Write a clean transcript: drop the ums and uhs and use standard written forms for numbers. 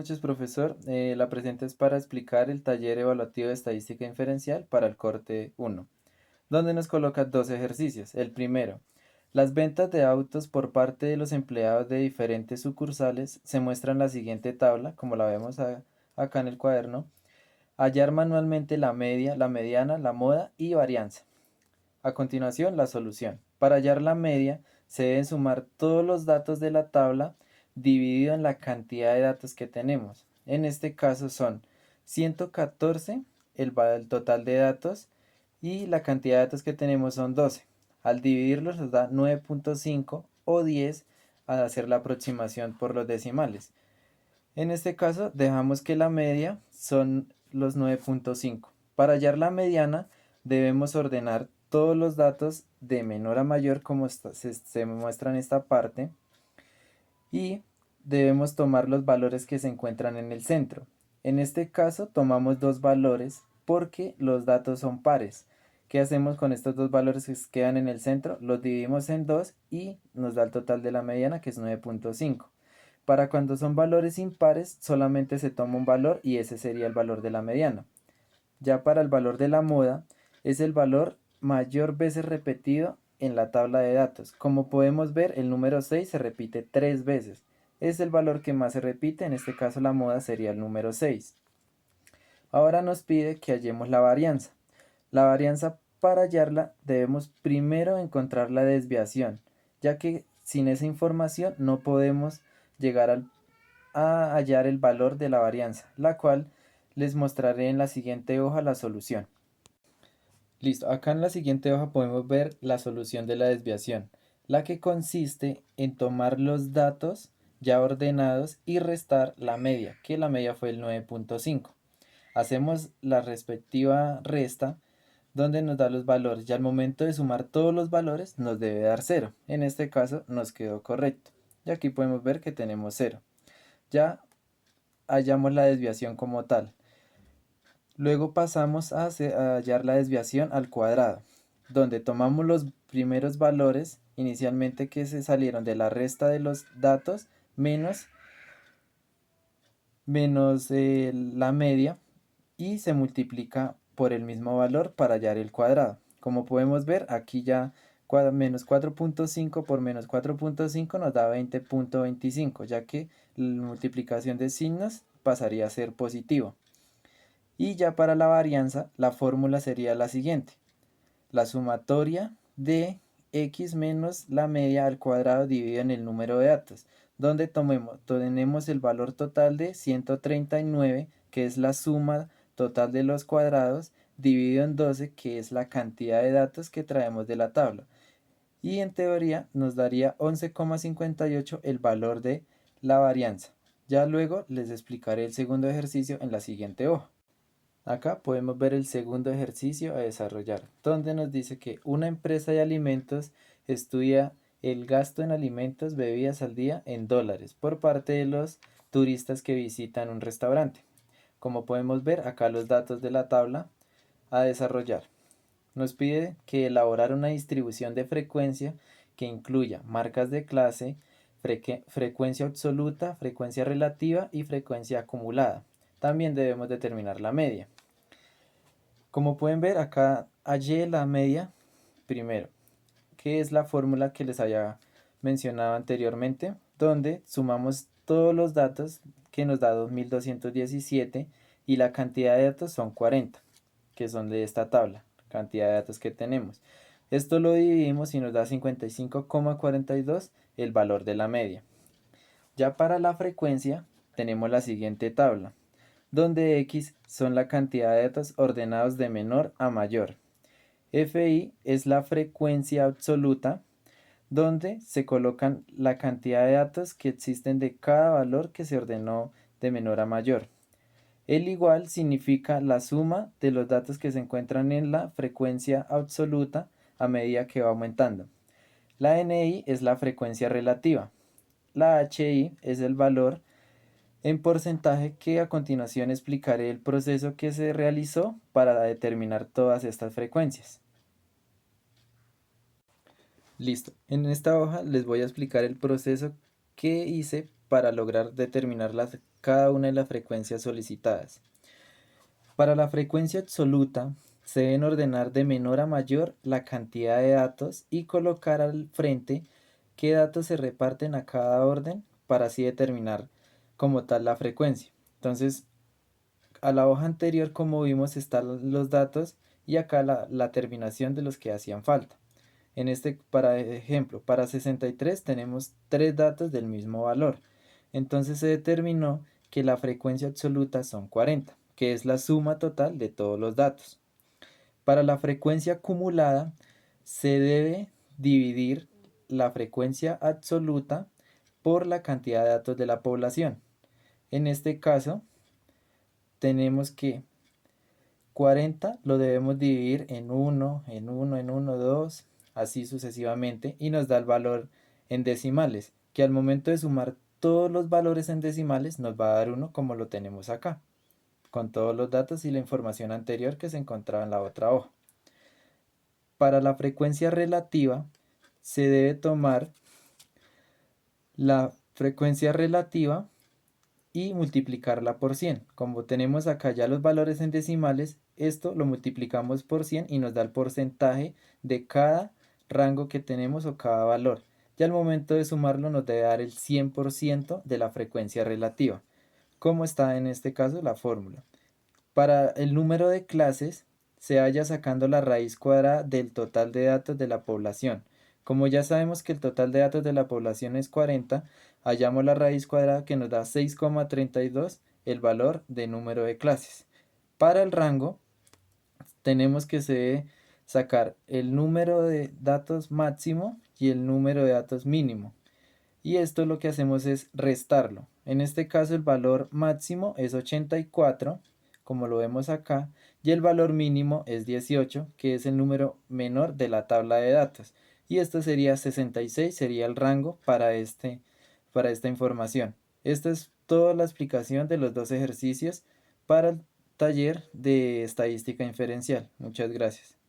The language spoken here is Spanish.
noches, profesor. La presente es para explicar el taller evaluativo de estadística inferencial para el corte 1, donde nos coloca dos ejercicios. El primero, las ventas de autos por parte de los empleados de diferentes sucursales se muestran en la siguiente tabla, como la vemos acá en el cuaderno. Hallar manualmente la media, la mediana, la moda y varianza. A continuación, la solución. Para hallar la media, se deben sumar todos los datos de la tabla dividido en la cantidad de datos que tenemos. En este caso son 114 el total de datos y la cantidad de datos que tenemos son 12. Al dividirlos nos da 9.5 o 10 al hacer la aproximación por los decimales. En este caso dejamos que la media son los 9.5. Para hallar la mediana debemos ordenar todos los datos de menor a mayor como se muestra en esta parte y debemos tomar los valores que se encuentran en el centro. En este caso tomamos dos valores porque los datos son pares. ¿Qué hacemos con estos dos valores que quedan en el centro? Los dividimos en 2 y nos da el total de la mediana, que es 9.5. Para cuando son valores impares solamente se toma un valor y ese sería el valor de la mediana. Ya para el valor de la moda es el valor mayor veces repetido en la tabla de datos. Como podemos ver, el número 6 se repite 3 veces. Es el valor que más se repite, en este caso la moda sería el número 6. Ahora nos pide que hallemos la varianza. La varianza, para hallarla debemos primero encontrar la desviación, ya que sin esa información no podemos llegar a hallar el valor de la varianza, la cual les mostraré en la siguiente hoja la solución. Listo, acá en la siguiente hoja podemos ver la solución de la desviación, la que consiste en tomar los datos ya ordenados y restar la media, que la media fue el 9.5. Hacemos la respectiva resta donde nos da los valores y al momento de sumar todos los valores nos debe dar 0. En este caso nos quedó correcto y aquí podemos ver que tenemos 0. Ya hallamos la desviación como tal. Luego pasamos a hallar la desviación al cuadrado, donde tomamos los primeros valores inicialmente que se salieron de la resta de los datos menos la media y se multiplica por el mismo valor para hallar el cuadrado. Como podemos ver, aquí ya menos 4.5 por menos 4.5 nos da 20.25, ya que la multiplicación de signos pasaría a ser positivo. Y ya para la varianza, la fórmula sería la siguiente. La sumatoria de x menos la media al cuadrado dividido en el número de datos, donde tenemos el valor total de 139, que es la suma total de los cuadrados, dividido en 12, que es la cantidad de datos que traemos de la tabla. Y en teoría nos daría 11,58 el valor de la varianza. Ya luego les explicaré el segundo ejercicio en la siguiente hoja. Acá podemos ver el segundo ejercicio a desarrollar, donde nos dice que una empresa de alimentos estudia el gasto en alimentos, bebidas al día en dólares por parte de los turistas que visitan un restaurante. Como podemos ver acá los datos de la tabla a desarrollar. Nos pide que elaborar una distribución de frecuencia que incluya marcas de clase, frecuencia absoluta, frecuencia relativa y frecuencia acumulada. También debemos determinar la media. Como pueden ver acá hallé la media primero, que es la fórmula que les había mencionado anteriormente, donde sumamos todos los datos que nos da 2217 y la cantidad de datos son 40, que son de esta tabla, cantidad de datos que tenemos. Esto lo dividimos y nos da 55,42 el valor de la media. Ya para la frecuencia tenemos la siguiente tabla, donde X son la cantidad de datos ordenados de menor a mayor. Fi es la frecuencia absoluta, donde se colocan la cantidad de datos que existen de cada valor que se ordenó de menor a mayor. El igual significa la suma de los datos que se encuentran en la frecuencia absoluta a medida que va aumentando. La Ni es la frecuencia relativa. La Hi es el valor en porcentaje, que a continuación explicaré el proceso que se realizó para determinar todas estas frecuencias. Listo, en esta hoja les voy a explicar el proceso que hice para lograr determinar cada una de las frecuencias solicitadas. Para la frecuencia absoluta, se deben ordenar de menor a mayor la cantidad de datos y colocar al frente qué datos se reparten a cada orden para así determinar como tal la frecuencia. Entonces, a la hoja anterior, como vimos, están los datos y acá la terminación de los que hacían falta. En este, para ejemplo, para 63 tenemos tres datos del mismo valor. Entonces se determinó que la frecuencia absoluta son 40, que es la suma total de todos los datos. Para la frecuencia acumulada se debe dividir la frecuencia absoluta por la cantidad de datos de la población. En este caso, tenemos que 40 lo debemos dividir en 1, en 1, en 1, 2, así sucesivamente, y nos da el valor en decimales, que al momento de sumar todos los valores en decimales nos va a dar 1 como lo tenemos acá, con todos los datos y la información anterior que se encontraba en la otra hoja. Para la frecuencia relativa se debe tomar la frecuencia relativa y multiplicarla por 100. Como tenemos acá ya los valores en decimales, esto lo multiplicamos por 100 y nos da el porcentaje de cada rango que tenemos o cada valor. Y al momento de sumarlo nos debe dar el 100% de la frecuencia relativa, como está en este caso la fórmula. Para el número de clases se halla sacando la raíz cuadrada del total de datos de la población. Como ya sabemos que el total de datos de la población es 40, hallamos la raíz cuadrada que nos da 6,32 el valor de número de clases. Para el rango tenemos que se debe sacar el número de datos máximo y el número de datos mínimo. Y esto lo que hacemos es restarlo. En este caso el valor máximo es 84, como lo vemos acá, y el valor mínimo es 18, que es el número menor de la tabla de datos. Y esto sería 66, sería el rango para esta información. Esta es toda la explicación de los dos ejercicios para el taller de estadística inferencial. Muchas gracias.